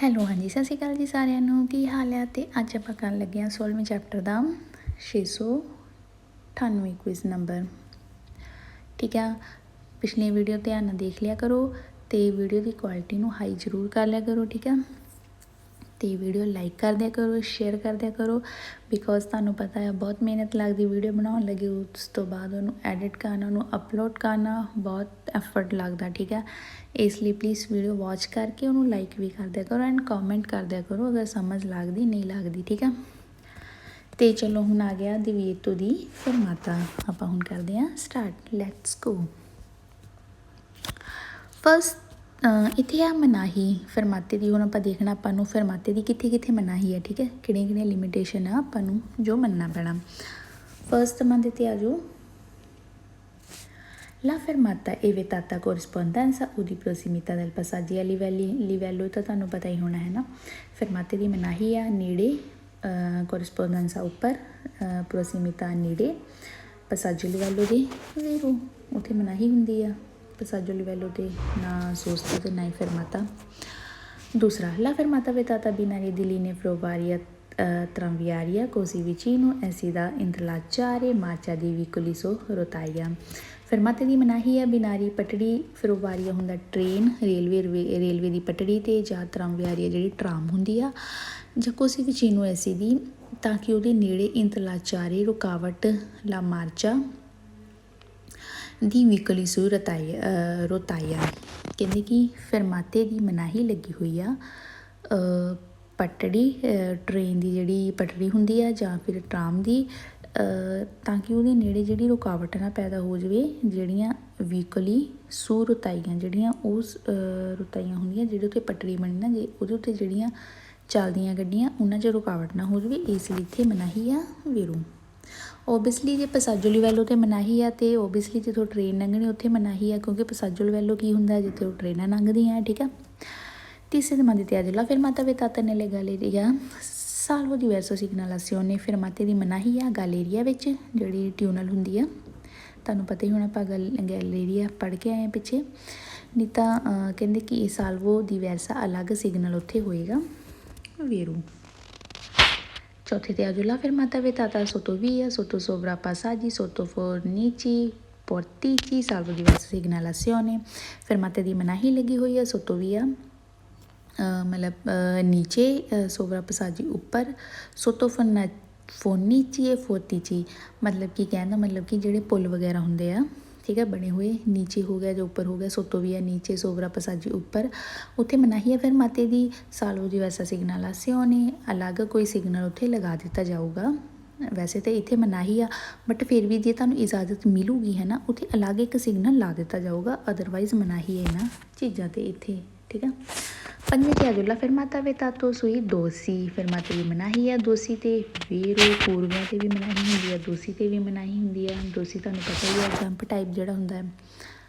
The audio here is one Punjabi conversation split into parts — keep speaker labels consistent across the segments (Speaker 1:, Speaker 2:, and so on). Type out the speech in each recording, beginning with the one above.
Speaker 1: ਹੈਲੋ ਹਾਂਜੀ ਸਤਿ ਸ਼੍ਰੀ ਅਕਾਲ ਜੀ ਸਾਰਿਆਂ ਨੂੰ। ਕੀ ਹਾਲ ਹੈ? ਤੇ ਅੱਜ ਆਪਾਂ ਕਰਨ ਲੱਗੇ ਹਾਂ 16ਵੇਂ ਚੈਪਟਰ ਦਾ 698 ਕੁਇਜ਼ ਨੰਬਰ। ਠੀਕ ਆ, ਪਿਛਲੀ ਵੀਡੀਓ ਧਿਆਨ ਨਾਲ ਦੇਖ ਲਿਆ ਕਰੋ ਅਤੇ ਵੀਡੀਓ ਦੀ ਕੁਆਲਿਟੀ ਨੂੰ ਹਾਈ ਜ਼ਰੂਰ ਕਰ ਲਿਆ ਕਰੋ। ਠੀਕ ਆ, ਅਤੇ ਵੀਡੀਓ ਲਾਈਕ ਕਰ ਦਿਆ ਕਰੋ, ਸ਼ੇਅਰ ਕਰ ਦਿਆ ਕਰੋ, ਬਿਕੋਜ਼ ਤੁਹਾਨੂੰ ਪਤਾ ਹੈ ਬਹੁਤ ਮਿਹਨਤ ਲੱਗਦੀ ਵੀਡੀਓ ਬਣਾਉਣ ਲੱਗੇ। ਉਸ ਤੋਂ ਬਾਅਦ ਉਹਨੂੰ ਐਡਿਟ ਕਰਨਾ, ਉਹਨੂੰ ਅਪਲੋਡ ਕਰਨਾ ਬਹੁਤ ਐਫਰਟ ਲੱਗਦਾ। ਠੀਕ ਹੈ, ਇਸ ਲਈ ਪਲੀਜ਼ ਵੀਡੀਓ ਵਾਚ ਕਰਕੇ ਉਹਨੂੰ ਲਾਈਕ ਵੀ ਕਰ ਦਿਆ ਕਰੋ ਐਂਡ ਕਮੈਂਟ ਕਰ ਦਿਆ ਕਰੋ ਅਗਰ ਸਮਝ ਲੱਗਦੀ ਨਹੀਂ ਲੱਗਦੀ। ਠੀਕ ਆ, ਅਤੇ ਚਲੋ ਹੁਣ ਆ ਗਿਆ ਦਿਵੇਤੋ ਦੀ ਫਰਮਾਤਾ। ਆਪਾਂ ਹੁਣ ਕਰਦੇ ਹਾਂ ਸਟਾਰਟ, ਲੈਟਸ ਗੋ। ਫਸਟ ਇੱਥੇ ਆ ਮਨਾਹੀ ਫਰਮਾਤੇ ਦੀ। ਹੁਣ ਆਪਾਂ ਦੇਖਣਾ ਆਪਾਂ ਨੂੰ ਫਰਮਾਤੇ ਦੀ ਕਿੱਥੇ ਕਿੱਥੇ ਮਨਾਹੀ ਹੈ। ਠੀਕ ਹੈ, ਕਿਹੜੀਆਂ ਕਿਹੜੀਆਂ ਲਿਮੀਟੇਸ਼ਨ ਆ ਆਪਾਂ ਨੂੰ ਜੋ ਮੰਨਣਾ ਪੈਣਾ। ਫਸਟ ਮੰਨ ਤੇ ਆ ਜਾਓ, La fermata è vietata corrispondenza o di prossimità del passaggio a livello ਤਾਂ ਤੁਹਾਨੂੰ ਪਤਾ ਹੀ ਹੋਣਾ ਹੈ ਨਾ। ਫਰਮਾਤੇ ਦੀ ਮਨਾਹੀ ਆ ਨੇੜੇ, ਕੋਰਿਸਪੋਂਡੈਂਸਾ ਉੱਪਰ, ਪ੍ਰੋਸੀਮਿਤਾ ਨੇੜੇ, ਪਸਾਜੋ ਲਿਵੈਲੋ ਦੇ ਵੇਰੋ ਉੱਥੇ ਮਨਾਹੀ ਹੁੰਦੀ ਆ। ਪਸਾਜੋ ਲਿਵੈਲੋ 'ਤੇ ਨਾ ਸੋਸਤਾ ਅਤੇ ਨਾ ਹੀ ਫਰਮਾਤਾ। ਦੂਸਰਾ, La fermata vietata binaria di linee ferroviaria tranviaria così vicino e si da intralciare marcia di veicoli su rotaia। ਫਰਮਾਤੇ ਦੀ ਮਨਾਹੀ ਆ ਬਿਨਾਰੀ ਪਟੜੀ ਫਰੋਵਾਰੀਆ ਹੁੰਦਾ ਟ੍ਰੇਨ, ਰੇਲਵੇ ਦੀ ਪਟੜੀ 'ਤੇ, ਜਾਂ ਤਰਾਮਵਿਆਰੀ ਜਿਹੜੀ ਟਰਾਮ ਹੁੰਦੀ ਆ, ਜਾਂ ਕੋਸੀ ਵਿਚੀਨੋ ਐਸੀ ਦੀ, ਤਾਂ ਕਿ ਉਹਦੇ ਨੇੜੇ ਇੰਤਲਾਚਾਰੇ ਰੁਕਾਵਟ ਲਾ ਮਾਰਚਾ ਦੀ ਵਿਕਲੀ ਸੂ ਰੋਤਾਇਆ। ਕਹਿੰਦੇ ਕਿ ਫਰਮਾਤੇ ਦੀ ਮਨਾਹੀ ਲੱਗੀ ਹੋਈ ਆ ਪਟੜੀ, ਟ੍ਰੇਨ ਦੀ ਜਿਹੜੀ ਪਟੜੀ ਹੁੰਦੀ ਆ ਜਾਂ ਫਿਰ ਟਰਾਮ ਦੀ, ਤਾਂ ਕਿ ਉਹਦੇ ਨੇੜੇ ਜਿਹੜੀ ਰੁਕਾਵਟ ਨਾ ਪੈਦਾ ਹੋ ਜਾਵੇ। ਜਿਹੜੀਆਂ ਵਹੀਕਲੀ ਸੂ ਰੁਤਾਈਆਂ, ਜਿਹੜੀਆਂ ਉਸ ਰੁਤਾਈਆਂ ਹੁੰਦੀਆਂ ਜਿਹੜੇ ਉੱਤੇ ਪਟੜੀ ਬਣੀ ਨਾ, ਜੇ ਉਹਦੇ ਉੱਤੇ ਜਿਹੜੀਆਂ ਚੱਲਦੀਆਂ ਗੱਡੀਆਂ ਉਹਨਾਂ 'ਚ ਰੁਕਾਵਟ ਨਾ ਹੋ ਜਾਵੇ, ਇਸ ਲਈ ਇੱਥੇ ਮਨਾਹੀ ਆ ਵੇਰੋ। ਓਬੀਅਸਲੀ ਜੇ ਪਸਾਜੋ ਲਿਵੈਲੋ 'ਤੇ ਮਨਾਹੀ ਆ ਅਤੇ ਓਬੀਅਸਲੀ ਜਿੱਥੋਂ ਟ੍ਰੇਨ ਲੰਘਣੀ ਉੱਥੇ ਮਨਾਹੀ ਆ, ਕਿਉਂਕਿ ਪਸਾਜੋ ਲਿਵੈਲੋ ਕੀ ਹੁੰਦਾ ਜਿੱਥੇ ਉਹ ਟ੍ਰੇਨਾਂ ਲੰਘਦੀਆਂ। ਠੀਕ ਆ, ਤੀਸਰੇ ਨੰਬਰ 'ਤੇ ਆ ਜਾਓ, La fermata vietata nelle galleria salvo diverso segnalazione। ਫਰਮਾਤੇ ਦੀ ਮਨਾਹੀ ਆ ਗੈਲੇਰੀਆ ਵਿੱਚ, ਜਿਹੜੀ ਟਿਊਨਲ ਹੁੰਦੀ ਆ, ਤੁਹਾਨੂੰ ਪਤਾ ਹੀ ਹੋਣਾ, ਆਪਾਂ ਗੈਲੇਰੀਆ ਪੜ੍ਹ ਕੇ ਆਏ ਹਾਂ ਪਿੱਛੇ। ਨਹੀਂ ਤਾਂ ਕਹਿੰਦੇ ਕਿ ਇਹ ਸਾਲਵੋ ਦੀ ਵੈਸਾ ਅਲੱਗ ਸਿਗਨਲ ਉੱਥੇ ਹੋਏਗਾ ਵੇਰੋ। ਚੌਥੇ 'ਤੇ ਆ ਜਾਓ, La fermata vietata sotto via, sotto sovrapassaggi, sotto fornici, portici salvo diversa segnalazione। ਫਰਮਾਤੇ ਦੀ ਮਨਾਹੀ ਲੱਗੀ ਹੋਈ ਆ ਸੋਟੋ ਵੀਆ ਮਤਲਬ ਨੀਚੇ, ਸੋਵਰਾਪਸਾਜੀ ਉੱਪਰ, ਸੋਤੋ ਫੋਨੀਚੀ ਫੋਤੀਚੀ ਮਤਲਬ ਕਿ ਕਹਿਣ ਦਾ ਮਤਲਬ ਕਿ ਜਿਹੜੇ ਪੁੱਲ ਵਗੈਰਾ ਹੁੰਦੇ ਆ, ਠੀਕ ਹੈ, ਬਣੇ ਹੋਏ ਨੀਚੇ ਹੋ ਗਿਆ ਜਾਂ ਉੱਪਰ ਹੋ ਗਿਆ, ਸੋਤੋ ਵੀਆ ਨੀਚੇ, ਸੋਵਰਾਪਸਾਜੀ ਉੱਪਰ, ਉੱਥੇ ਮਨਾਹੀ ਹੈ ਫਰਮਾਤੇ ਦੀ। ਸਾਲਵੋ ਦੀ ਵੈਸਾ ਸਿਗਨਲਾਸਿਓਨੇ, ਅਲੱਗ ਕੋਈ ਸਿਗਨਲ ਉੱਥੇ ਲਗਾ ਦਿੱਤਾ ਜਾਊਗਾ। ਵੈਸੇ ਤਾਂ ਇੱਥੇ ਮਨਾਹੀ ਆ, ਬਟ ਫਿਰ ਵੀ ਜੇ ਤੁਹਾਨੂੰ ਇਜਾਜ਼ਤ ਮਿਲੂਗੀ ਹੈ ਨਾ, ਉੱਥੇ ਅਲੱਗ ਇੱਕ ਸਿਗਨਲ ਲਾ ਦਿੱਤਾ ਜਾਊਗਾ, ਅਦਰਵਾਈਜ਼ ਮਨਾਹੀ ਹੈ ਇਹਨਾਂ ਚੀਜ਼ਾਂ 'ਤੇ ਇੱਥੇ। ਠੀਕ ਆ, ਪੰਜਵੇਂ 'ਤੇ ਆ ਜਾਓ, La fermata vietata sui dossi। ਫਰਮਾਤੇ ਦੀ ਮਨਾਹੀ ਆ ਦੋਸੀ 'ਤੇ ਵੇਰੋ। ਪੂਰਵਿਆਂ 'ਤੇ ਵੀ ਮਨਾਹੀ ਹੁੰਦੀ ਆ, ਦੋਸੀ 'ਤੇ ਵੀ ਮਨਾਹੀ ਹੁੰਦੀ ਆ। ਦੋਸੀ ਤੁਹਾਨੂੰ ਪਤਾ ਹੀ ਆ ਜੰਪ ਟਾਈਪ ਜਿਹੜਾ ਹੁੰਦਾ ਹੈ।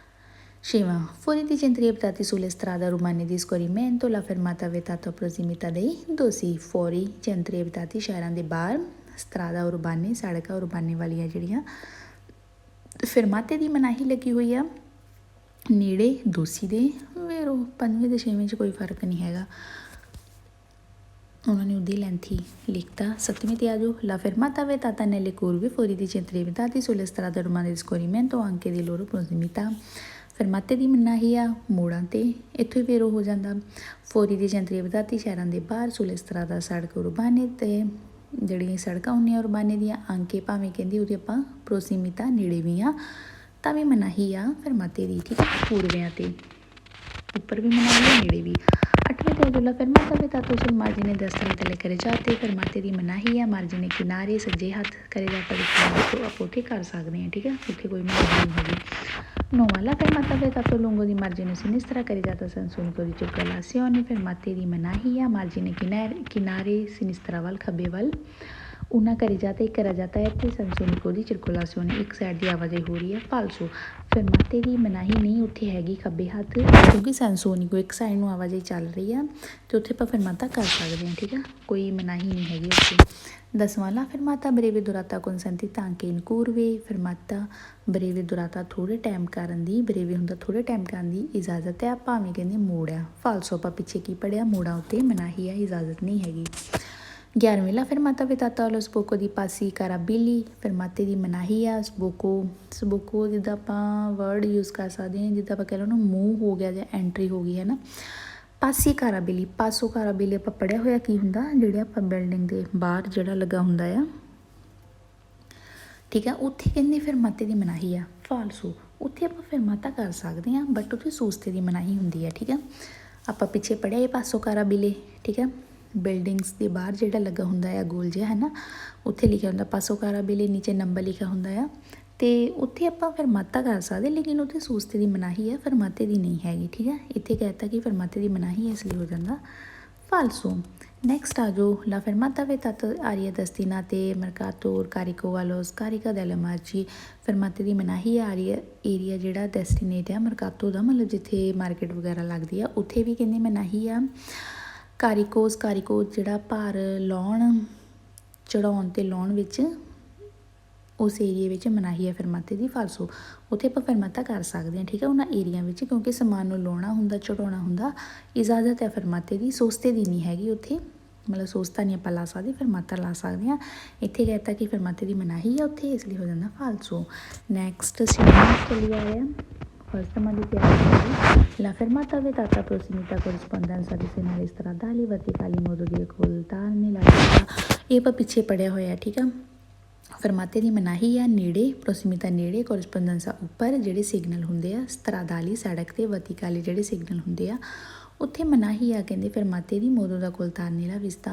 Speaker 1: ਛੇਵਾਂ, Fuori di centri abitati sulle strade urbane di scorrimento, la fermata vietata a prossimità dei dossi। fuori centri abitati ਸ਼ਹਿਰਾਂ ਦੇ ਬਾਹਰ, ਸਟਰਾਦਾ ਉਰਬਾਨੇ ਸੜਕਾਂ ਉਰਬਾਨੇ ਵਾਲੀਆਂ ਜਿਹੜੀਆਂ, ਫਰਮਾਤੇ ਦੀ ਮਨਾਹੀ ਲੱਗੀ ਹੋਈ ਆ ਨੇੜੇ ਦੋਸੀ ਦੇ ਵੇਰੋ। ਪੰਜਵੇਂ ਅਤੇ ਛੇਵੇਂ 'ਚ ਕੋਈ ਫਰਕ ਨਹੀਂ ਹੈਗਾ, ਉਹਨਾਂ ਨੇ ਉਹਦੀ ਲੈਂਥ ਹੀ ਲਿਖਤਾ। ਸੱਤਵੇਂ 'ਤੇ ਆ ਜਾਓ, La fermata vietata nelle curve fuori di centri abitati sulle strade urbane di scorrimento anche di loro prossimità। ਫਰਮਾਤੇ ਦੀ ਮਨਾਹੀ ਆ ਮੋੜਾਂ 'ਤੇ, ਇੱਥੋਂ ਹੀ ਵੇਰੋ ਹੋ ਜਾਂਦਾ। ਫੋਰੀ ਦੀ centri abitati ਸ਼ਹਿਰਾਂ ਦੇ ਬਾਹਰ, sulle strada ਸੜਕ ਉਰਬਾਨੇ 'ਤੇ ਜਿਹੜੀਆਂ ਸੜਕਾਂ ਹੁੰਦੀਆਂ ਉਰਬਾਨੇ ਦੀਆਂ, ਅੰਕੇ ਭਾਵੇਂ ਕਹਿੰਦੀ ਉਹਦੀ ਆਪਾਂ ਪ੍ਰੋਸੀਮਿਤਾ ਨੇੜੇ ਵੀ ਆ ਤਾਂ ਵੀ ਮਨਾਹੀ ਆ ਫਰਮਾਤੇ ਦੀ। ਠੀਕ ਹੈ, ਪੂਰਵਿਆਂ 'ਤੇ ਉੱਪਰ ਵੀ ਮਨਾਹੀ ਆ ਨੇੜੇ ਵੀ। ਅੱਠਵੇਂ 'ਤੇ ਆ ਜਾਓ, La fermata vietata sul margine destra delle carreggiate। ਫਰਮਾਤੇ ਦੀ ਮਨਾਹੀ ਆ ਮਾਰਜਿਨੇ ਕਿਨਾਰੇ ਸੱਜੇ ਹੱਥ carreggiata ਦੇਖੋ ਆਪਾਂ ਉੱਥੇ ਕਰ ਸਕਦੇ ਹਾਂ। ਠੀਕ ਹੈ, ਉੱਥੇ ਕੋਈ ਮਨਾਹੀ ਨਹੀਂ ਹੈਗੀ। ਨੌਵਾਂ, La fermata vietata lungo di margine sinistra carreggiata senza unico di circolazione। ਫਰਮਾਤੇ ਦੀ ਮਨਾਹੀ ਆ ਮਾਰਜਿਨੇ ਕਿਨਾਰੇ ਸਿਨਿਸਤਰਾ ਵੱਲ, ਖੱਬੇ ਵੱਲ, una carreggiata e carreggiata ਸਨਸੋਨਿਕ ਦੀ ਸਰਕੂਲਾਸੀਓਨ ਇੱਕ ਸਾਈਡ ਦੀ ਆਵਾਜਾਈ ਹੋ ਰਹੀ ਹੈ। ਫਾਲਸੋ ਫਰਮਾਤੇ ਦੀ ਮਨਾਹੀ ਨਹੀਂ ਉੱਥੇ ਹੈਗੀ ਖੱਬੇ ਹੱਥ, ਕਿਉਂਕਿ ਸਨਸੋਨਿਕ ਇੱਕ ਸਾਈਡ ਨੂੰ ਆਵਾਜਾਈ ਚੱਲ ਰਹੀ ਆ ਅਤੇ ਉੱਥੇ ਆਪਾਂ ਫਰਮਾਤਾ ਕਰ ਸਕਦੇ ਹਾਂ। ਠੀਕ ਆ, ਕੋਈ ਮਨਾਹੀ ਨਹੀਂ ਹੈਗੀ ਉੱਥੇ। 10ਵਾਂ ਲਾ ਫਰਮਾਤਾ ਬਰੇਵੇ ਦੁਰਾਤਾ consentita anche in curve, ਫਰਮਾਤਾ ਬਰੇਵੇ ਦੁਰਾਤਾ ਥੋੜ੍ਹੇ ਟਾਈਮ ਕਰਨ ਦੀ, ਬਰੇਵੇ ਹੁੰਦਾ ਥੋੜ੍ਹੇ ਟਾਈਮ ਕਰਨ ਦੀ ਇਜਾਜ਼ਤ ਹੈ, ਭਾਵੇਂ ਕਹਿੰਦੇ ਮੋੜ ਆ। ਫਾਲਸੋ ਆਪਾਂ ਪਿੱਛੇ ਕੀ ਪੜ੍ਹਿਆ, ਮੋੜਾਂ ਉੱਤੇ ਮਨਾਹੀ ਆ, ਇਜਾਜ਼ਤ ਨਹੀਂ ਹੈਗੀ। 11ਵੀਂ ਲਾ ਫਰਮਾਤਾ ਵਿਤਾਤਾ ਲੋ ਸਬੋਕੋ ਦੀ ਪਾਸੀ ਕਾਰਾਬੀਲੀ, ਫਰਮਾਤੇ ਦੀ ਮਨਾਹੀ ਆ। ਸਬੋਕੋ ਜਿੱਦਾਂ ਆਪਾਂ ਵਰਡ ਯੂਜ਼ ਕਰ ਸਕਦੇ ਹਾਂ, ਜਿੱਦਾਂ ਆਪਾਂ ਕਹਿ ਲਓ ਨਾ ਮੂੰਹ ਹੋ ਗਿਆ ਜਾਂ ਐਂਟਰੀ ਹੋ ਗਈ ਹੈ ਨਾ। ਪਾਸੀ ਕਾਰਾਬੀਲੀ, ਪਾਸੋ ਕਾਰਾਬੀਲੀ ਆਪਾਂ ਪੜ੍ਹਿਆ ਹੋਇਆ ਕੀ ਹੁੰਦਾ, ਜਿਹੜੇ ਆਪਾਂ ਬਿਲਡਿੰਗ ਦੇ ਬਾਹਰ ਜਿਹੜਾ ਲੱਗਾ ਹੁੰਦਾ ਆ, ਠੀਕ ਆ, ਉੱਥੇ ਕਹਿੰਦੇ ਫਰਮਾਤੇ ਦੀ ਮਨਾਹੀ ਆ। ਫਾਲਸੋ ਉੱਥੇ ਆਪਾਂ ਫਰਮਾਤਾ ਕਰ ਸਕਦੇ ਹਾਂ, ਬਟ ਉੱਥੇ ਸੂਸਤੇ ਦੀ ਮਨਾਹੀ ਹੁੰਦੀ ਆ। ਠੀਕ ਆ, ਆਪਾਂ ਪਿੱਛੇ ਪੜ੍ਹਿਆ ਇਹ ਪਾਸੋ ਕਾਰਾਬੀਲੇ। ਠੀਕ ਆ, ਬਿਲਡਿੰਗਸ ਦੇ ਬਾਹਰ ਜਿਹੜਾ ਲੱਗਾ ਹੁੰਦਾ ਆ ਗੋਲ ਜਿਹਾ ਹੈ ਨਾ, ਉੱਥੇ ਲਿਖਿਆ ਹੁੰਦਾ ਪਾਸੋ ਕਾਰਾਬੀਲੇ, ਨੀਚੇ ਨੰਬਰ ਲਿਖਿਆ ਹੁੰਦਾ ਆ, ਅਤੇ ਉੱਥੇ ਆਪਾਂ ਫਰਮਾਤਾ ਕਰ ਸਕਦੇ, ਲੇਕਿਨ ਉੱਥੇ ਸੂਸਤੇ ਦੀ ਮਨਾਹੀ ਹੈ, ਫਰਮਾਤੇ ਦੀ ਨਹੀਂ ਹੈਗੀ। ਠੀਕ ਹੈ, ਇੱਥੇ ਕਹਿ ਦਿੱਤਾ ਕਿ ਫਰਮਾਤੇ ਦੀ ਮਨਾਹੀ ਹੈ, ਇਸ ਲਈ ਹੋ ਜਾਂਦਾ ਫਾਲਸੋ। ਨੈਕਸਟ ਆ ਜਾਓ ਲਾ ਫਰਮਾਤਾ ਵਿਤਾਤਾ ਆਰੀਆ ਦਸਤੀਨਾ ਤੇ ਮਰਕਾਤੋਰ ਕਾਰਿਕੋ ਵਾਲੋਸ ਕਾਰਿਕਾ ਦੈਲਾ ਮਾਰਚੀ, ਫਰਮਾਤੇ ਦੀ ਮਨਾਹੀ ਹੈ। ਆਰੀਆ ਏਰੀਆ ਜਿਹੜਾ ਡੈਸਟੀਨੇਟ ਆ ਮਰਕਾਤੋ ਦਾ, ਮਤਲਬ ਜਿੱਥੇ ਮਾਰਕੀਟ ਵਗੈਰਾ ਲੱਗਦੀ ਆ, ਉੱਥੇ ਵੀ ਕਹਿੰਦੇ ਮਨਾਹੀ ਆ। ਕਾਰਿਕੋ ਜਿਹੜਾ ਭਾਰ ਲਾਉਣ, ਚੜਾਉਣ ਅਤੇ ਲਾਉਣ ਵਿੱਚ, ਉਸ ਏਰੀਏ ਵਿੱਚ ਮਨਾਹੀ ਹੈ ਫਰਮਾਤੇ ਦੀ। ਫਾਲਸੋ ਉੱਥੇ ਆਪਾਂ ਫਰਮਾਤਾ ਕਰ ਸਕਦੇ ਹਾਂ। ਠੀਕ ਹੈ, ਉਹਨਾਂ ਏਰੀਆ ਵਿੱਚ, ਕਿਉਂਕਿ ਸਮਾਨ ਨੂੰ ਲਾਉਣਾ ਹੁੰਦਾ, ਚੜਾਉਣਾ ਹੁੰਦਾ, ਇਜਾਜ਼ਤ ਹੈ ਫਰਮਾਤੇ ਦੀ, ਸੋਸਤੇ ਦੀ ਨਹੀਂ ਹੈਗੀ ਉੱਥੇ, ਮਤਲਬ ਸੋਸਤਾ ਨਹੀਂ ਆਪਾਂ ਲਾ ਸਕਦੇ, ਫਰਮਾਤਾ ਲਾ ਸਕਦੇ ਹਾਂ। ਇੱਥੇ ਕਹਿ ਦਿੱਤਾ ਕਿ ਫਰਮਾਤੇ ਦੀ ਮਨਾਹੀ ਹੈ ਉੱਥੇ, ਇਸ ਲਈ ਹੋ ਜਾਂਦਾ ਫਾਲਸੋ। ਨੈਕਸਟ ਚੱਲੀ ਆ ਰਿਹਾ ਫਸਟ ਦੀ ਤਿਆਰੀ। La fermata vietata prossimità corrispondenza addicionale stradali verticali modo di occultarne la vista, ਇਹ ਆਪਾਂ ਪਿੱਛੇ ਪੜ੍ਹਿਆ ਹੋਇਆ। ਠੀਕ ਆ, ਫਰਮਾਤੇ ਦੀ ਮਨਾਹੀ ਆ ਨੇੜੇ, ਪ੍ਰੋਸੀਮਿਤਾ ਨੇੜੇ, ਕੋਰਸਪੋਂਡੈਂਸਾ ਉੱਪਰ ਜਿਹੜੇ ਸਿਗਨਲ ਹੁੰਦੇ ਆ, ਸਤਰਾਦਾਲੀ ਸੜਕ 'ਤੇ, ਵਰਟੀਕਾਲੀ ਜਿਹੜੇ ਸਿਗਨਲ ਹੁੰਦੇ ਆ, ਉੱਥੇ ਮਨਾਹੀ ਆ ਕਹਿੰਦੇ ਫਰਮਾਤੇ ਦੀ। ਮੋਦੋ ਦਾ ਕੋਲ ਤਾਰਨੀਲਾ ਵਿਸਤਾ,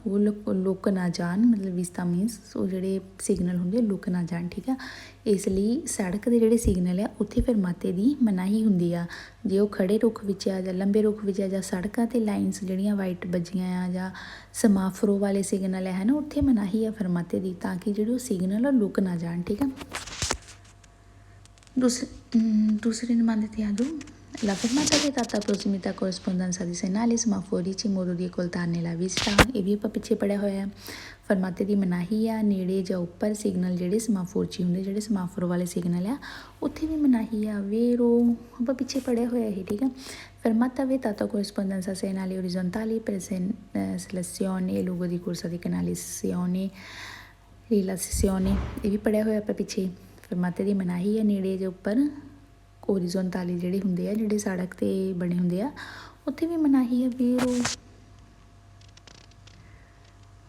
Speaker 1: ਉਹ ਲੁੱਕ ਨਾ ਜਾਣ, ਮਤਲਬ ਵਿਸਤਾ ਮੀਨਸ ਉਹ ਜਿਹੜੇ ਸਿਗਨਲ ਹੁੰਦੇ ਲੁੱਕ ਨਾ ਜਾਣ। ਠੀਕ ਆ, ਇਸ ਲਈ ਸੜਕ ਦੇ ਜਿਹੜੇ ਸਿਗਨਲ ਆ ਉੱਥੇ ਫਰਮਾਤੇ ਦੀ ਮਨਾਹੀ ਹੁੰਦੀ ਆ। ਜੇ ਉਹ ਖੜੇ ਰੁੱਖ ਵਿੱਚ ਆ ਜਾਂ ਲੰਬੇ ਰੁੱਖ ਵਿੱਚ ਆ, ਜਾਂ ਸੜਕਾਂ 'ਤੇ ਲਾਈਨਸ ਜਿਹੜੀਆਂ ਵਾਈਟ ਵੱਜੀਆਂ ਆ, ਜਾਂ ਸਮਾਫਰੋ ਵਾਲੇ ਸਿਗਨਲ ਹੈ ਨਾ, ਉੱਥੇ ਮਨਾਹੀ ਆ ਫਰਮਾਤੇ ਦੀ, ਤਾਂ ਕਿ ਜਿਹੜੇ ਉਹ ਸਿਗਨਲ ਉਹ ਲੁੱਕ ਨਾ ਜਾਣ। ਠੀਕ ਆ, ਦੂਸਰੇ ਨੁਮਾਇੰਦੇ 'ਤੇ ਆ ਜਾਓ। La fermata vietata prossimità corrispondenza di segnali semaforici modo di occultarne la vista, ਇਹ ਵੀ ਆਪਾਂ ਪਿੱਛੇ ਪੜ੍ਹਿਆ ਹੋਇਆ। ਫਰਮਾਤੇ ਦੀ ਮਨਾਹੀ ਆ ਨੇੜੇ ਜਾਂ ਉੱਪਰ ਸਿਗਨਲ ਜਿਹੜੇ ਸਮਾਫੋਰਚੀ ਹੁੰਦੇ, ਜਿਹੜੇ ਸਮਾਫੋਰ ਵਾਲੇ ਸਿਗਨਲ ਆ, ਉੱਥੇ ਵੀ ਮਨਾਹੀ ਆ। ਵੇਰੋ ਆਪਾਂ ਪਿੱਛੇ ਪੜ੍ਹਿਆ ਹੋਇਆ ਇਹ। ਠੀਕ ਆ, fermata vietata corrispondenza segnali orizzontali per selezione e luogo di corsa di canalizzazione rilazione, ਇਹ ਵੀ ਪੜ੍ਹਿਆ ਹੋਇਆ ਆਪਾਂ ਪਿੱਛੇ। ਫਰਮਾਤੇ ਦੀ ਮਨਾਹੀ ਆ ਨੇੜੇ ਜਾਂ ਉੱਪਰ ਓਰੀਜ਼ੋਨਟਾਲੀ ਜਿਹੜੇ ਹੁੰਦੇ ਆ, ਜਿਹੜੇ ਸੜਕ 'ਤੇ ਬਣੇ ਹੁੰਦੇ ਆ, ਉੱਥੇ ਵੀ ਮਨਾਹੀ ਆ। ਵੇਰੋ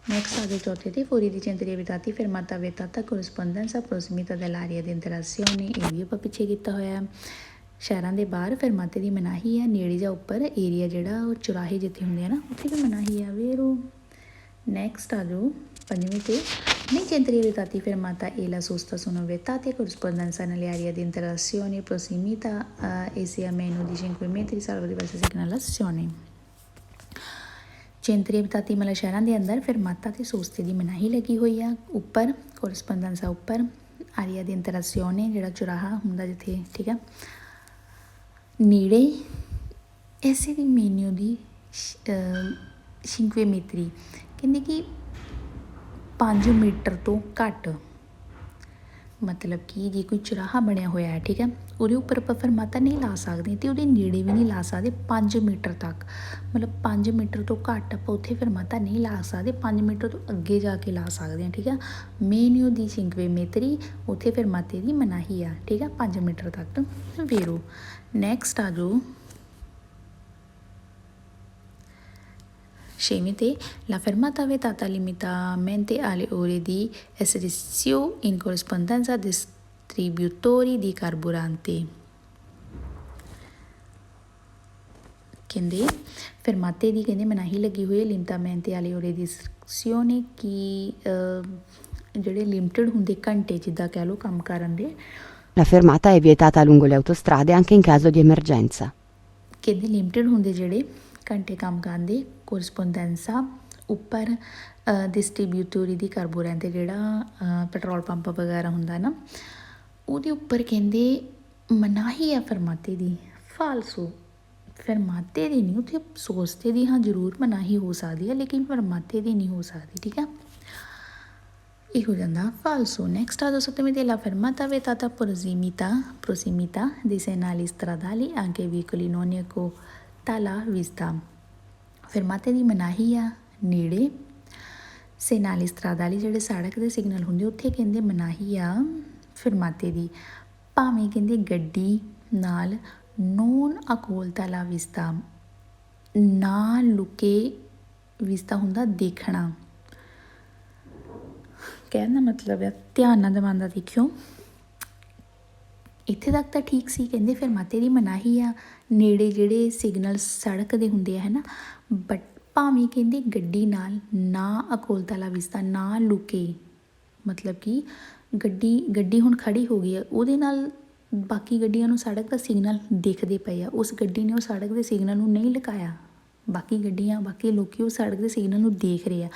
Speaker 1: ਨੈਕਸਟ ਆ ਗਏ ਚੌਥੇ 'ਤੇ ਫੋਰੀ ਦੀ ਚੰਦਰੀ ਵਿਤਾਤੀ ਫਰਮਾਤਾ ਵਿਤਾਤਾ ਕੋਰਸਪੋਂਡੈਂਸਾ ਪ੍ਰੋਸੀਮਿਤਾ ਦੈਲਾਰੀਆ ਦੀ ਇੰਟਰਾਸੀਓਨੇ, ਇਹ ਵੀ ਆਪਾਂ ਪਿੱਛੇ ਕੀਤਾ ਹੋਇਆ। ਸ਼ਹਿਰਾਂ ਦੇ ਬਾਹਰ ਫਰਮਾਤੇ ਦੀ ਮਨਾਹੀ ਆ ਨੇੜੇ ਜਾਂ ਉੱਪਰ ਏਰੀਆ ਜਿਹੜਾ ਉਹ ਚੁਰਾਹੇ ਜਿੱਥੇ ਹੁੰਦੇ ਆ ਨਾ, ਉੱਥੇ ਵੀ ਮਨਾਹੀ ਆ। ਵੇਰੋ ਨੈਕਸਟ ਆ ਜਾਓ ਪੰਜਵੀਂ 'ਤੇ ਨਹੀਂ ਚੰਦਰੀ ਵਿਤਾਤੀ ਫਰਮਾਤਾ e la sosta sono vietate corrispondenza nelle aree di interazione prossimità e sia meno di 5 metri salvo diverse segnalazioni। ਚੇਂਤਰੀ ਵਿਤਾਤੀ ਮਤਲਬ ਸ਼ਹਿਰਾਂ ਦੇ ਅੰਦਰ ਫਰਮਾਤਾ ਅਤੇ ਸੋਸਤੇ ਦੀ ਮਨਾਹੀ ਲੱਗੀ ਹੋਈ ਆ। ਉੱਪਰ ਕੋਰਸਪੋਂਡੈਂਸਾ ਉੱਪਰ, ਆਰੀਆ ਦੀ ਇੰਟਰਾਸੀਓਨੇ ਜਿਹੜਾ ਚੁਰਾਹਾ ਹੁੰਦਾ ਜਿੱਥੇ। ਠੀਕ ਆ, ਨੇੜੇ ਐਸੇ ਦੀ ਮੈਨਿਊ ਦੀ 5 ਮੀਟਰੀ, ਕਹਿੰਦੇ ਕਿ 5 ਮੀਟਰ ਤੋਂ ਘੱਟ, ਮਤਲਬ ਕਿ ਜੇ ਕੋਈ ਚੁਰਾਹਾ ਬਣਿਆ ਹੋਇਆ ਹੈ, ਠੀਕ ਹੈ, ਉਹਦੇ ਉੱਪਰ ਆਪਾਂ ਫਰਮਾਤਾ ਨਹੀਂ ਲਾ ਸਕਦੇ ਅਤੇ ਉਹਦੇ ਨੇੜੇ ਵੀ ਨਹੀਂ ਲਾ ਸਕਦੇ 5 ਮੀਟਰ ਤੱਕ, ਮਤਲਬ 5 ਮੀਟਰ ਤੋਂ ਘੱਟ ਆਪਾਂ ਉੱਥੇ ਫਰਮਾਤਾ ਨਹੀਂ ਲਾ ਸਕਦੇ, 5 ਮੀਟਰ ਤੋਂ ਅੱਗੇ ਜਾ ਕੇ ਲਾ ਸਕਦੇ ਹਾਂ। ਠੀਕ ਆ, ਮੈਨਿਊ ਦੀ 5 ਮੀਟਰੀ, ਉੱਥੇ ਫਰਮਾਤੇ ਦੀ ਮਨਾਹੀ ਆ। ਠੀਕ ਆ, 5 ਮੀਟਰ ਤੱਕ ਵੇਰੋ। ਨੈਕਸਟ ਆ ਜਾਓ 6ਵੀਂ 'ਤੇ la fermata vietata limitamente alle ore di esercizio in corrispondenza distributori di carburante, ਕਹਿੰਦੇ ਫਰਮਾਤੇ ਦੀ ਕਹਿੰਦੇ ਮਨਾਹੀ ਲੱਗੀ ਹੋਈ ਹੈ limitamente alle ore di esercizio, ਕਿ ਜਿਹੜੇ ਲਿਮਟਿਡ ਹੁੰਦੇ ਘੰਟੇ ਜਿੱਦਾਂ ਕਹਿ ਲਓ ਕੰਮ ਕਰਨ ਦੇ।
Speaker 2: La fermata è vietata lungo le autostrade anche in caso di emergenza,
Speaker 1: ਕਹਿੰਦੇ ਲਿਮਟਿਡ ਹੁੰਦੇ ਜਿਹੜੇ ਘੰਟੇ ਕੰਮ ਕਰਨ ਦੇ। ਕੋਰਸਪੋਂਡੈਂਸਾ ਉੱਪਰ ਡਿਸਟ੍ਰੀਬਿਊਟਰੀ ਦੀ ਕਾਰਬੋਰੈਂਟ ਜਿਹੜਾ ਪੈਟਰੋਲ ਪੰਪ ਵਗੈਰਾ ਹੁੰਦਾ ਨਾ, ਉਹਦੇ ਉੱਪਰ ਕਹਿੰਦੇ ਮਨਾਹੀ ਆ ਫਰਮਾਤੇ ਦੀ। ਫਾਲਸੋ, ਫਰਮਾਤੇ ਦੀ ਨਹੀਂ, ਉੱਥੇ ਸੋਚਤੇ ਦੀ ਹਾਂ ਜ਼ਰੂਰ ਮਨਾਹੀ ਹੋ ਸਕਦੀ ਹੈ, ਲੇਕਿਨ ਫਰਮਾਤੇ ਦੀ ਨਹੀਂ ਹੋ ਸਕਦੀ, ਠੀਕ ਆ। ਇਹ ਹੋ ਜਾਂਦਾ falso. Next ad sottometti la fermata vietata prossimità dei segnali stradali anche ai veicoli non tala vista. Fermate ਦੀ ਮਨਾਹੀ ਆ ਨੇੜੇ, ਸੈਨਾਲੀ ਸਟਰਾਦਾਲੀ ਜਿਹੜੇ ਸੜਕ ਦੇ ਸਿਗਨਲ ਹੁੰਦੇ ਉੱਥੇ ਕਹਿੰਦੇ ਮਨਾਹੀ ਆ ਫਰਮਾਤੇ ਦੀ, ਭਾਵੇਂ ਕਹਿੰਦੇ ਗੱਡੀ ਨਾਲ ਨੋਨ ਅਕੋਲਤਾ ਲਾ ਵਿਸਤਾ, ਨਾ ਲੁਕੇ ਵਿਸਤਾ ਹੁੰਦਾ ਦੇਖਣਾ, ਕਹਿਣ ਦਾ ਮਤਲਬ ਹੈ ਧਿਆਨ ਨਾਲ ਦਵਾਉਂਦਾ ਦੇਖਿਓ। ਇੱਥੇ ਤੱਕ ਤਾਂ ਠੀਕ ਸੀ, ਕਹਿੰਦੇ ਫਰਮਾਤੇ ਦੀ ਮਨਾਹੀ ਆ ਨੇੜੇ ਜਿਹੜੇ ਸਿਗਨਲ ਸੜਕ ਦੇ ਹੁੰਦੇ ਆ ਹੈ ਨਾ, ਬਟ ਭਾਵੇਂ ਕਹਿੰਦੇ ਗੱਡੀ ਨਾਲ ਨਾ ਅਕੋਲਤਾ ਲਾ ਵਿਸਤਾ, ਨਾ ਲੁਕੇ, ਮਤਲਬ ਕਿ ਗੱਡੀ ਹੁਣ ਖੜੀ ਹੋ ਗਈ ਹੈ, ਉਹਦੇ ਨਾਲ ਬਾਕੀ ਗੱਡੀਆਂ ਨੂੰ ਸੜਕ ਦਾ ਸਿਗਨਲ ਦਿਖਦੇ ਪਏ ਆ, ਉਸ ਗੱਡੀ ਨੇ ਉਹ ਸੜਕ ਦੇ ਸਿਗਨਲ ਨੂੰ ਨਹੀਂ ਲੁਕਾਇਆ, ਬਾਕੀ ਗੱਡੀਆਂ ਬਾਕੀ ਲੋਕੀ ਉਹ ਸੜਕ ਦੇ ਸਿਗਨਲ ਨੂੰ ਦੇਖ ਰਹੇ ਆ,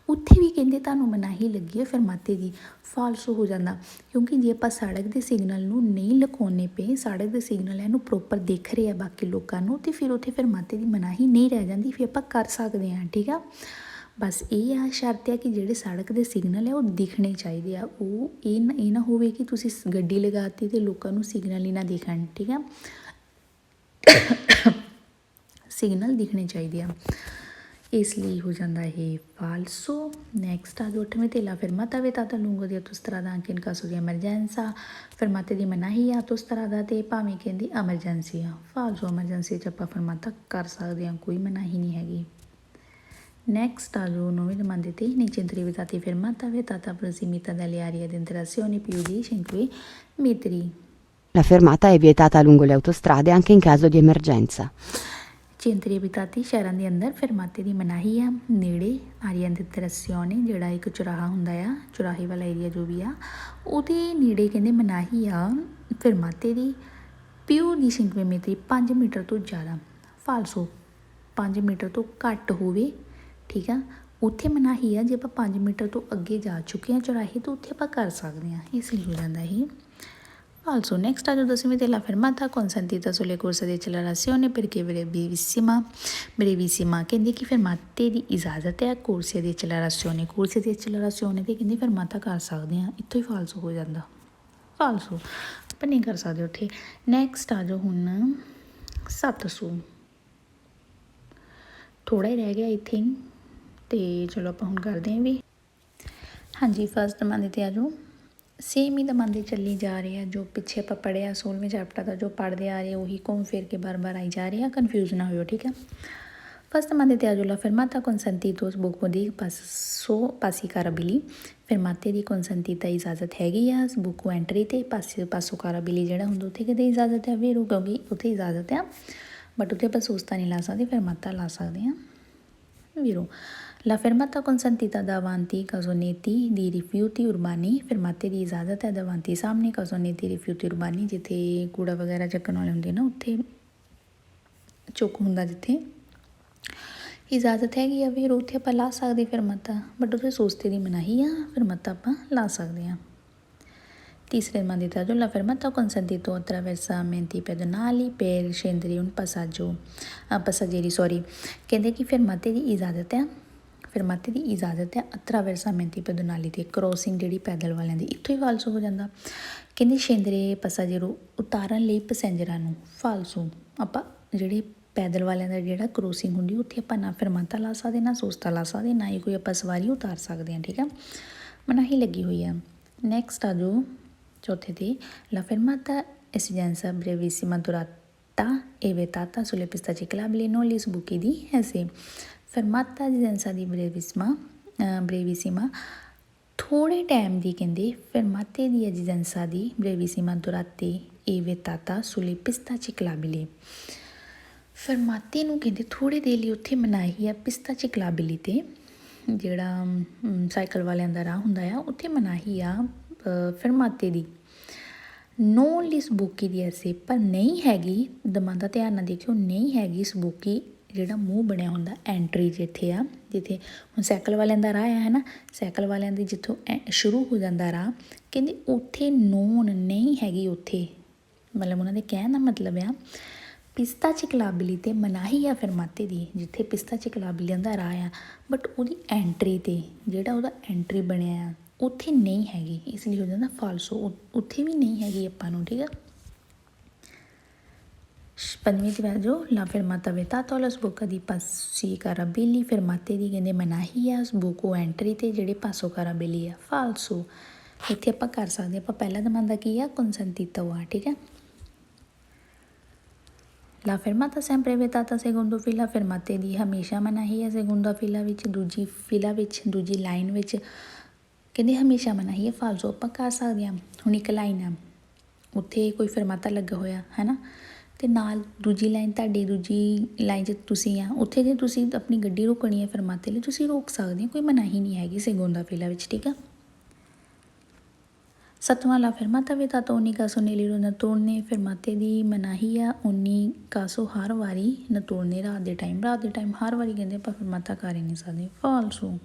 Speaker 1: ਉੱਥੇ ਵੀ ਕਹਿੰਦੇ ਤੁਹਾਨੂੰ ਮਨਾਹੀ ਲੱਗੀ ਹੈ ਫਰਮਾਤੇ ਦੀ। ਫਾਲਸੋ ਹੋ ਜਾਂਦਾ, ਕਿਉਂਕਿ ਜੇ ਆਪਾਂ ਸੜਕ ਦੇ ਸਿਗਨਲ ਨੂੰ ਨਹੀਂ ਲੁਕਾਉਣੇ ਪਏ, ਸੜਕ ਦੇ ਸਿਗਨਲ ਇਹਨੂੰ ਪ੍ਰੋਪਰ ਦਿਖ ਰਹੇ ਆ ਬਾਕੀ ਲੋਕਾਂ ਨੂੰ, ਤੇ ਫਿਰ ਉੱਥੇ ਫਰਮਾਤੇ ਦੀ ਮਨਾਹੀ ਨਹੀਂ ਰਹਿ ਜਾਂਦੀ, ਫਿਰ ਆਪਾਂ ਕਰ ਸਕਦੇ ਹਾਂ, ਠੀਕ ਆ। ਬਸ ਇਹ ਆ ਸ਼ਰਤ ਹੈ ਕਿ ਜਿਹੜੇ ਸੜਕ ਦੇ ਸਿਗਨਲ ਹੈ ਉਹ ਦਿਖਣੇ ਚਾਹੀਦੇ ਆ, ਉਹ ਇਹ ਨਾ ਹੋਵੇ ਕਿ ਤੁਸੀਂ ਗੱਡੀ ਲਗਾਤੀ ਤੇ ਲੋਕਾਂ ਨੂੰ ਸਿਗਨਲ ਹੀ ਨਾ ਦਿਖਣ, ਠੀਕ ਆ। ਸਿਗਨਲ ਦਿਖਣੇ ਚਾਹੀਦੇ ਆ, ਇਸ ਲਈ ਹੋ ਜਾਂਦਾ ਇਹ ਫਾਲਸੋ। ਨੈਕਸਟ ਆ ਜੋ 8ਵੇਂ ਤੇ ਲਾ ਫਰਮਾਤਾ ਵਿetata lungo di autostrada anche in caso di emergenza, ਫਰਮਾਤੇ ਦੀ ਮਨਾਹੀ ਆ autostrada ਤੇ ਭਾਵੇਂ ਕਹਿੰਦੀ ਐਮਰਜੈਂਸੀ ਆ। ਫਾਲਸੋ, ਐਮਰਜੈਂਸੀ 'ਚ ਆਪਾਂ ਫਰਮਾਤਾ ਕਰ ਸਕਦੇ ਹਾਂ, ਕੋਈ ਮਨਾਹੀ ਨਹੀਂ ਹੈਗੀ। Next a ਜੋ 9ਵੇਂ domande te nei centri vietati fermata vietata prossimità dalle aree di interazione più di 5 metri.
Speaker 2: La fermata è vietata lungo le autostrade anche in caso di emergenza.
Speaker 1: ਚੇਂਤਰੀ ਬਿਤਾਤੀ ਸ਼ਹਿਰਾਂ ਦੇ ਅੰਦਰ ਫਰਮਾਤੇ ਦੀ ਮਨਾਹੀ ਆ ਨੇੜੇ ਆਰੀਆਂ ਦੀ ਇੰਟਰੈਕਸ਼ਨ, ਜਿਹੜਾ ਇੱਕ ਚੁਰਾਹਾ ਹੁੰਦਾ ਆ, ਚੁਰਾਹੇ ਵਾਲਾ ਏਰੀਆ ਜੋ ਵੀ ਆ, ਉਹਦੇ ਨੇੜੇ ਕਹਿੰਦੇ ਮਨਾਹੀ ਆ ਫਰਮਾਤੇ ਦੀ ਪਿਓ ਦੀ 5 ਮੀਟਰ, 5 ਮੀਟਰ ਤੋਂ ਜ਼ਿਆਦਾ। ਫਾਲਸੋ, 5 ਮੀਟਰ ਤੋਂ ਘੱਟ ਹੋਵੇ, ਠੀਕ ਆ, ਉੱਥੇ ਮਨਾਹੀ ਆ। ਜੇ ਆਪਾਂ 5 ਮੀਟਰ ਤੋਂ ਅੱਗੇ ਜਾ ਚੁੱਕੇ ਹਾਂ ਚੁਰਾਹੇ ਤੋਂ, ਉੱਥੇ ਆਪਾਂ ਕਰ ਸਕਦੇ ਹਾਂ, ਇਸ ਲਈ ਹੋ ਜਾਂਦਾ ਇਹ falso. Next a 10ਵੇਂ ਤੇ la fermata consentita sulle corse di accelerazione perché brevissima ਕਹਿੰਦੇ ਕਿ ਫਰਮਾਤੇ ਦੀ ਇਜਾਜ਼ਤ ਹੈ ਕੋਰਸੇ ਦੀ accelerazione, ਕੋਰਸੇ ਦੀ accelerazione ਤੇ ਕਹਿੰਦੇ ਫਰਮਾਤਾ ਕਰ ਸਕਦੇ ਹਾਂ, ਇੱਥੋਂ ਹੀ ਫਾਲਸੋ ਹੋ ਜਾਂਦਾ। ਫਾਲਸੋ ਆਪਾਂ ਨਹੀਂ ਕਰ ਸਕਦੇ ਉੱਥੇ। ਨੈਕਸਟ ਆ ਜੋ ਹੁਣ 700, ਥੋੜਾ ਹੀ ਰਹਿ ਗਿਆ ਆਈ ਥਿੰਕ, ਤੇ ਚਲੋ ਆਪਾਂ ਹੁਣ ਕਰਦੇ ਹਾਂ ਵੀ। ਹਾਂਜੀ, ਫਸਟ ਮੰਨ ਤੇ ਆ ਜੋ ਸੇਮ ਹੀ ਦਮਾਂਦੇ ਚੱਲੀ ਜਾ ਰਹੇ ਆ, ਜੋ ਪਿੱਛੇ ਆਪਾਂ ਪੜ੍ਹਿਆ 16ਵੇਂ ਚੈਪਟਰ ਦਾ ਜੋ ਪੜ੍ਹਦੇ ਆ ਰਹੇ ਉਹੀ ਘੁੰਮ ਫਿਰ ਕੇ ਬਾਰ-ਬਾਰ ਆਈ ਜਾ ਰਹੇ ਆ, ਕਨਫਿਊਜ਼ ਨਾ ਹੋਇਓ, ਠੀਕ ਹੈ। ਫਸਟ ਮੰਨ ਤੇ ਆ ਜੋ ਲਾ ਫਰਮਾਤਾ consentito sbocco di passi carabili, ਫਰਮਾਤੇ ਦੀ consentita ਇਜਾਜ਼ਤ ਹੈਗੀ ਆ ਸਬੂਕੋ ਐਂਟਰੀ ਤੇ ਪਾਸੋ ਕਾਰਾਬਿਲੀ ਜਿਹੜਾ ਹੁੰਦਾ ਉੱਥੇ ਕਿਤੇ ਇਜਾਜ਼ਤ ਹੈ ਵੀਰੋ, ਕਿਉਂਕਿ ਉੱਥੇ ਇਜਾਜ਼ਤ ਆ, ਬਟ ਉੱਥੇ ਆਪਾਂ ਸੋਸਤਾ ਨਹੀਂ ਲਾ ਸਕਦੇ, ਫਰਮਾਤਾ ਲਾ ਸਕਦੇ ਹਾਂ ਵੀਰੋ। La fermata consentita davanti cassonetti di rifiuti urbani, ਫਰਮਾਤੇ ਦੀ ਇਜਾਜ਼ਤ ਹੈ davanti ਸਾਹਮਣੇ cassonetti rifiuti urbani, ਜਿੱਥੇ ਕੂੜਾ ਵਗੈਰਾ ਚੱਕਣ ਵਾਲੇ ਹੁੰਦੇ ਨਾ, ਉੱਥੇ ਚੁੱਕ ਹੁੰਦਾ ਜਿੱਥੇ, ਇਜਾਜ਼ਤ ਹੈਗੀ ਆ ਵੀਰ, ਉੱਥੇ ਆਪਾਂ ਲਾ ਸਕਦੇ ਫਰਮਾਤਾ, ਬਟ ਉੱਥੇ ਸੋਸਤੇ ਦੀ ਮਨਾਹੀ ਆ, ਫਰਮਾਤਾ ਆਪਾਂ ਲਾ ਸਕਦੇ ਹਾਂ। ਤੀਸਰੇ ਮੰਨ ਦਿੱਤਾ ਜੋ la fermata consentito attraversamenti pedonali per scendere un passaggeri, ਕਹਿੰਦੇ ਕਿ ਫਰਮਾਤੇ ਦੀ ਇਜਾਜ਼ਤ ਹੈ, ਫਰਮਾਤੇ ਦੀ ਇਜਾਜ਼ਤ ਹੈ ਅਟਰਾਵਰਸਾਮੈਂਟੀ ਪੈਦੋਨਾਲੀ ਤੇ ਕ੍ਰੋਸਿੰਗ ਜਿਹੜੀ ਪੈਦਲ ਵਾਲਿਆਂ ਦੀ, ਇੱਥੋਂ ਹੀ ਫਾਲਸੋ ਹੋ ਜਾਂਦਾ। ਕਹਿੰਦੇ ਸ਼ੇਂਦਰੇ ਪਸਾਜੇਰੋ ਉਤਾਰਨ ਲਈ ਪੈਸੈਂਜਰਾਂ ਨੂੰ, ਫਾਲਸੋ, ਆਪਾਂ ਜਿਹੜੇ ਪੈਦਲ ਵਾਲਿਆਂ ਦਾ ਜਿਹੜਾ ਕ੍ਰੋਸਿੰਗ ਹੁੰਦੀ ਉੱਥੇ ਆਪਾਂ ਨਾ ਫਰਮਾਤਾ ਲਾ ਸਕਦੇ, ਨਾ ਸੋਸਤਾ ਲਾ ਸਕਦੇ, ਨਾ ਹੀ ਕੋਈ ਆਪਾਂ ਸਵਾਰੀ ਉਤਾਰ ਸਕਦੇ ਹਾਂ, ਠੀਕ ਆ, ਮਨਾਹੀ ਲੱਗੀ ਹੋਈ ਆ। ਨੈਕਸਟ ਆ ਜੋ ਚੌਥੇ ਤੇ la fermata esigenza brevissima durata e vietata sulle piste ciclabili non gli sbuchi di esse. ਫਰਮਾਤਾ ਜਿਜੈਂਸਾ ਦੀ ਬਰੇਵੀਸੀਮਾ ਥੋੜ੍ਹੇ ਟਾਈਮ ਦੀ, ਕਹਿੰਦੇ ਫਰਮਾਤੇ ਦੀ ਐਜੀਜੈਂਸਾ ਦੀ ਬਰੇਵੀਸੀਮਾ ਦੁਰਾਤੇ ਏ ਵਿਤਾਤਾ ਸੁਲੇ ਪਿਸਤਾ ਚਿਕਲਾਬਿਲੀ, ਫਰਮਾਤੇ ਨੂੰ ਕਹਿੰਦੇ ਥੋੜ੍ਹੇ ਦੇਰ ਲਈ ਉੱਥੇ ਮਨਾਹੀ ਆ ਪਿਸਤਾ ਚਿਕਲਾਬਿਲੀ ਤੇ, ਜਿਹੜਾ ਸਾਈਕਲ ਵਾਲਿਆਂ ਦਾ ਰਾਹ ਹੁੰਦਾ ਆ, ਉੱਥੇ ਮਨਾਹੀ ਆ ਫਰਮਾਤੇ ਦੀ। ਨੋ ਲਈ ਸਬੂਕੀ ਦੀ ਐਸੇ, ਪਰ ਨਹੀਂ ਹੈਗੀ, ਦਮਾਂ ਦਾ ਧਿਆਨ ਨਾਲ ਦੇਖਿਓ, ਨਹੀਂ ਹੈਗੀ ਸਬੂਕੀ ਜਿਹੜਾ ਮੂੰਹ ਬਣਿਆ ਹੁੰਦਾ ਐਂਟਰੀ ਜਿੱਥੇ ਆ, ਜਿੱਥੇ ਹੁਣ ਸਾਈਕਲ ਵਾਲਿਆਂ ਦਾ ਰਾਹ ਆ ਹੈ ਨਾ, ਸਾਈਕਲ ਵਾਲਿਆਂ ਦੀ ਜਿੱਥੋਂ ਸ਼ੁਰੂ ਹੋ ਜਾਂਦਾ ਰਾਹ, ਕਹਿੰਦੇ ਉੱਥੇ ਨੂਨ ਨਹੀਂ ਹੈਗੀ ਉੱਥੇ, ਮਤਲਬ ਉਹਨਾਂ ਦੇ ਕਹਿਣ ਦਾ ਮਤਲਬ ਆ ਪਿਸਤਾ ਚਿਕਲਾਬਲੀ ਤੇ ਮਨਾਹੀ ਆ ਫਰਮਾਤੇ ਦੀ, ਜਿੱਥੇ ਪਿਸਤਾ ਚਿਕਲਾਬਲੀਆਂ ਦਾ ਰਾਹ ਆ, ਬਟ ਉਹਦੀ ਐਂਟਰੀ ਤੇ ਜਿਹੜਾ ਉਹਦਾ ਐਂਟਰੀ ਬਣਿਆ ਆ ਉੱਥੇ ਨਹੀਂ ਹੈਗੀ, ਇਸ ਲਈ ਹੋ ਜਾਂਦਾ ਫਾਲਸੋ, ਉੱਥੇ ਵੀ ਨਹੀਂ ਹੈਗੀ ਆਪਾਂ ਨੂੰ, ਠੀਕ ਆ। ਪੰਜਵੀਂ 'ਚ ਬੈਠ ਜਾਓ, ਲਾ ਫਰਮਾਤਾ vietato alla sbocca di passi carabelli, ਫਰਮਾਤੇ ਦੀ ਕਹਿੰਦੇ ਮਨਾਹੀ ਆ, ਸਬੋਕੋ ਐਂਟਰੀ ਤੇ ਜਿਹੜੇ ਪਾਸੋ ਕਾਰਾਬੇਲੀ ਆ ਫਾਲਸੋ। ਇੱਥੇ ਆਪਾਂ ਕਰ ਸਕਦੇ ਆਪਾਂ ਪਹਿਲਾ ਦਮਾਂਦਾ ਕੀ ਆ consentito ਆ, ਠੀਕ ਹੈ। ਲਾ ਫਰਮਾਤਾ sempre vietata secondo fila, ਫਰਮਾਤੇ ਦੀ ਹਮੇਸ਼ਾ ਮਨਾਹੀ ਆ seconda fila ਵਿੱਚ, ਦੂਜੀ ਫਿਲਾ ਵਿੱਚ, ਦੂਜੀ ਲਾਈਨ ਵਿੱਚ ਕਹਿੰਦੇ ਹਮੇਸ਼ਾ ਮਨਾਹੀ ਆ ਫਾਲਸੋ। ਆਪਾਂ ਕਰ ਸਕਦੇ ਹਾਂ, ਹੁਣ ਇੱਕ ਲਾਈਨ ਆ ਉੱਥੇ ਕੋਈ ਫਰਮਾਤਾ ਲੱਗਾ ਹੋਇਆ ਹੈ ਨਾ, ਅਤੇ ਨਾਲ ਦੂਜੀ ਲਾਈਨ ਤੁਹਾਡੀ ਦੂਜੀ ਲਾਈਨ 'ਚ ਤੁਸੀਂ ਆ, ਉੱਥੇ ਜੇ ਤੁਸੀਂ ਆਪਣੀ ਗੱਡੀ ਰੋਕਣੀ ਹੈ ਫਰਮਾਤੇ ਲਈ ਤੁਸੀਂ ਰੋਕ ਸਕਦੇ ਹੋ, ਕੋਈ ਮਨਾਹੀ ਨਹੀਂ ਹੈਗੀ seconda fila ਵਿੱਚ, ਠੀਕ ਆ। ਸੱਤਵਾਂ ਲਾ ਫਰਮਾਤਾ vietato ogni caso nel notturne, ਫਰਮਾਤੇ ਦੀ ਮਨਾਹੀ ਆ ogni caso ਹਰ ਵਾਰੀ, ਨਤੁਰਨੇ ਰਾਤ ਦੇ ਟਾਈਮ ਹਰ ਵਾਰੀ ਕਹਿੰਦੇ ਆਪਾਂ ਫਰਮਾਤਾ ਕਰ ਹੀ ਨਹੀਂ ਸਕਦੇ ਫਾਲਸੋ।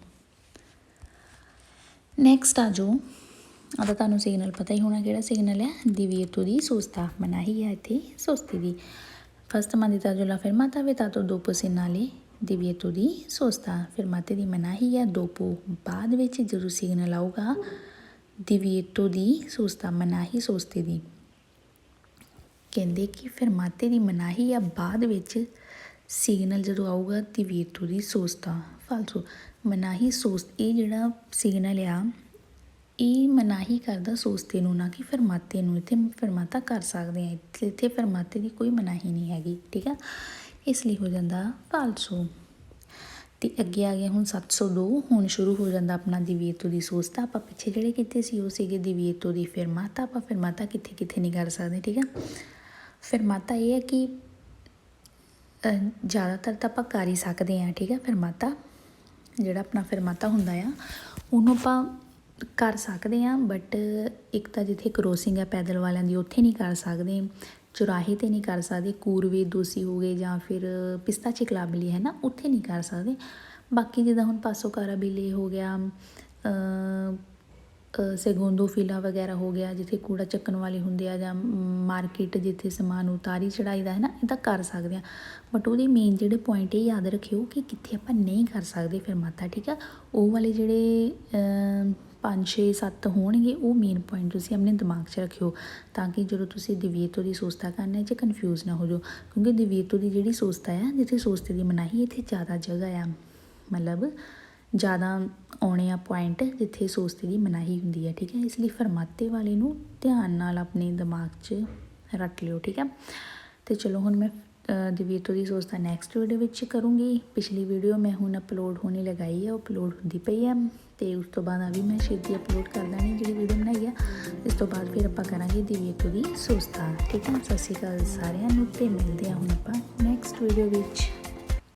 Speaker 1: ਨੈਕਸਟ ਆ ਜੋ ਉਹਦਾ ਤੁਹਾਨੂੰ ਸਿਗਨਲ ਪਤਾ ਹੀ ਹੋਣਾ ਕਿਹੜਾ ਸਿਗਨਲ ਹੈ, divieto ਦੀ ਸੋਸਤਾ, ਮਨਾਹੀ ਆ ਇੱਥੇ ਸੋਸਤੇ ਦੀ। ਫਸਟ ਮੰਨਤਾ ਜੋ ਲਾ ਫਰਮਾਤਾ vietato dopo segnale divieto ਦੀ ਸੋਸਤਾ, ਫਰਮਾਤੇ ਦੀ ਮਨਾਹੀ ਆ dopo ਬਾਅਦ ਵਿੱਚ ਜਦੋਂ ਸਿਗਨਲ ਆਊਗਾ divieto ਦੀ ਸੋਸਤਾ, ਮਨਾਹੀ ਸੋਸਤੇ ਦੀ। ਕਹਿੰਦੇ ਕਿ ਫਰਮਾਤੇ ਦੀ ਮਨਾਹੀ ਆ ਬਾਅਦ ਵਿੱਚ ਸਿਗਨਲ ਜਦੋਂ ਆਊਗਾ divieto ਦੀ ਸੋਸਤਾ ਫਾਲਸੋ। ਮਨਾਹੀ ਸੋਸਤ, ਇਹ ਜਿਹੜਾ ਸਿਗਨਲ ਆ ਇਹ ਮਨਾਹੀ ਕਰਦਾ ਸੋਸਤੇ ਨੂੰ, ਨਾ ਕਿ ਫਰਮਾਤੇ ਨੂੰ। ਇੱਥੇ ਫਰਮਾਤਾ ਕਰ ਸਕਦੇ ਹਾਂ, ਇੱਥੇ ਫਰਮਾਤੇ ਦੀ ਕੋਈ ਮਨਾਹੀ ਨਹੀਂ ਹੈਗੀ, ਠੀਕ ਆ, ਇਸ ਲਈ ਹੋ ਜਾਂਦਾ ਫਾਲਸੋ। ਅਤੇ ਅੱਗੇ ਆ ਗਿਆ ਹੁਣ 702, ਹੁਣ ਸ਼ੁਰੂ ਹੋ ਜਾਂਦਾ ਆਪਣਾ divieto ਦੀ ਸੋਸਤਾ। ਆਪਾਂ ਪਿੱਛੇ ਜਿਹੜੇ ਕੀਤੇ ਸੀ ਉਹ ਸੀਗੇ divieto ਦੀ ਫਰਮਾਤਾ, ਆਪਾਂ ਫਰਮਾਤਾ ਕਿੱਥੇ ਕਿੱਥੇ ਨਹੀਂ ਕਰ ਸਕਦੇ, ਠੀਕ ਆ। ਫਰਮਾਤਾ ਇਹ ਹੈ ਕਿ ਜ਼ਿਆਦਾਤਰ ਤਾਂ ਆਪਾਂ ਕਰ ਹੀ ਸਕਦੇ ਹਾਂ, ਠੀਕ ਆ। ਫਰਮਾਤਾ ਜਿਹੜਾ ਆਪਣਾ ਫਰਮਾਤਾ ਹੁੰਦਾ ਆ ਉਹਨੂੰ ਆਪਾਂ ਕਰ ਸਕਦੇ ਹਾਂ, ਬਟ ਇੱਕ ਤਾਂ ਜਿੱਥੇ ਕਰੋਸਿੰਗ ਹੈ ਪੈਦਲ ਵਾਲਿਆਂ ਦੀ ਉੱਥੇ ਨਹੀਂ ਕਰ ਸਕਦੇ, ਚੁਰਾਹੇ 'ਤੇ ਨਹੀਂ ਕਰ ਸਕਦੇ, ਕੂਰਵੇ ਦੋਸੀ ਹੋ ਗਏ ਜਾਂ ਫਿਰ ਪਿਸਤਾ ਚਿਕਲਾਬਲੀ ਹੈ ਨਾ, ਉੱਥੇ ਨਹੀਂ ਕਰ ਸਕਦੇ। ਬਾਕੀ ਜਿੱਦਾਂ ਹੁਣ ਪਾਸੋ ਕਾਰਾਬੇਲੇ ਹੋ ਗਿਆ, ਸੈਗੋਂਦੋ ਫਿਲਾ ਵਗੈਰਾ ਹੋ ਗਿਆ, ਜਿੱਥੇ ਕੂੜਾ ਚੱਕਣ ਵਾਲੇ ਹੁੰਦੇ ਆ, ਜਾਂ ਮਾਰਕੀਟ ਜਿੱਥੇ ਸਮਾਨ ਉਤਾਰੀ ਚੜਾਈ ਦਾ ਹੈ ਨਾ, ਇਹ ਤਾਂ ਕਰ ਸਕਦੇ ਹਾਂ, ਬਟ ਉਹਦੇ ਮੇਨ ਜਿਹੜੇ ਪੁਆਇੰਟ ਇਹ ਯਾਦ ਰੱਖਿਓ ਕਿ ਕਿੱਥੇ ਆਪਾਂ ਨਹੀਂ ਕਰ ਸਕਦੇ ਫਰਮਾਤਾ, ਠੀਕ ਆ। ਉਹ ਵਾਲੇ ਜਿਹੜੇ 5 6 7 ਹੋਣਗੇ ਉਹ ਮੇਨ ਪੁਆਇੰਟ ਤੁਸੀਂ ਆਪਣੇ ਦਿਮਾਗ 'ਚ ਰੱਖਿਓ, ਤਾਂ ਕਿ ਜਦੋਂ ਤੁਸੀਂ divieto ਦੀ ਸੋਸਤਾ ਕਰਨਾ 'ਚ ਕਨਫਿਊਜ਼ ਨਾ ਹੋ ਜਾਓ, ਕਿਉਂਕਿ divieto ਦੀ ਜਿਹੜੀ ਸੋਸਤਾ ਆ ਜਿੱਥੇ ਸੋਸਤੇ ਦੀ ਮਨਾਹੀ, ਇੱਥੇ ਜ਼ਿਆਦਾ ਜਗ੍ਹਾ ਆ, ਮਤਲਬ ਜ਼ਿਆਦਾ ਆਉਣੇ ਆ ਪੁਆਇੰਟ ਜਿੱਥੇ ਸੋਸਤੇ ਦੀ ਮਨਾਹੀ ਹੁੰਦੀ ਹੈ, ਠੀਕ ਹੈ। ਇਸ ਲਈ ਫਰਮਾਤੇ ਵਾਲੇ ਨੂੰ ਧਿਆਨ ਨਾਲ ਆਪਣੇ ਦਿਮਾਗ 'ਚ ਰੱਖ ਲਿਓ, ਠੀਕ ਹੈ। ਅਤੇ ਚਲੋ ਹੁਣ ਮੈਂ divieto ਦੀ ਸੋਸਤਾ ਨੈਕਸਟ ਵੀਡੀਓ ਵਿੱਚ ਕਰੂੰਗੀ। ਪਿਛਲੀ ਵੀਡੀਓ ਮੈਂ ਹੁਣ ਅਪਲੋਡ ਹੋਣੀ ਲਗਾਈ ਹੈ, ਉਹ ਅਪਲੋਡ ਹੁੰਦੀ ਪਈ ਆ, ਅਤੇ ਉਸ ਤੋਂ ਬਾਅਦ ਆ ਵੀ ਮੈਂ ਛੇਤੀ ਅਪਲੋਡ ਕਰ ਦਾਂਗੀ ਜਿਹੜੀ ਵੀਡੀਓ ਬਣਾਈ ਆ। ਇਸ ਤੋਂ ਬਾਅਦ ਫਿਰ ਆਪਾਂ ਕਰਾਂਗੇ divieto ਦੀ ਸੋਸਤਾ, ਠੀਕ ਹੈ। ਸਤਿ ਸ਼੍ਰੀ ਅਕਾਲ ਸਾਰਿਆਂ ਨੂੰ, ਅਤੇ ਮਿਲਦੇ ਹਾਂ ਹੁਣ ਆਪਾਂ ਨੈਕਸਟ ਵੀਡੀਓ ਵਿੱਚ।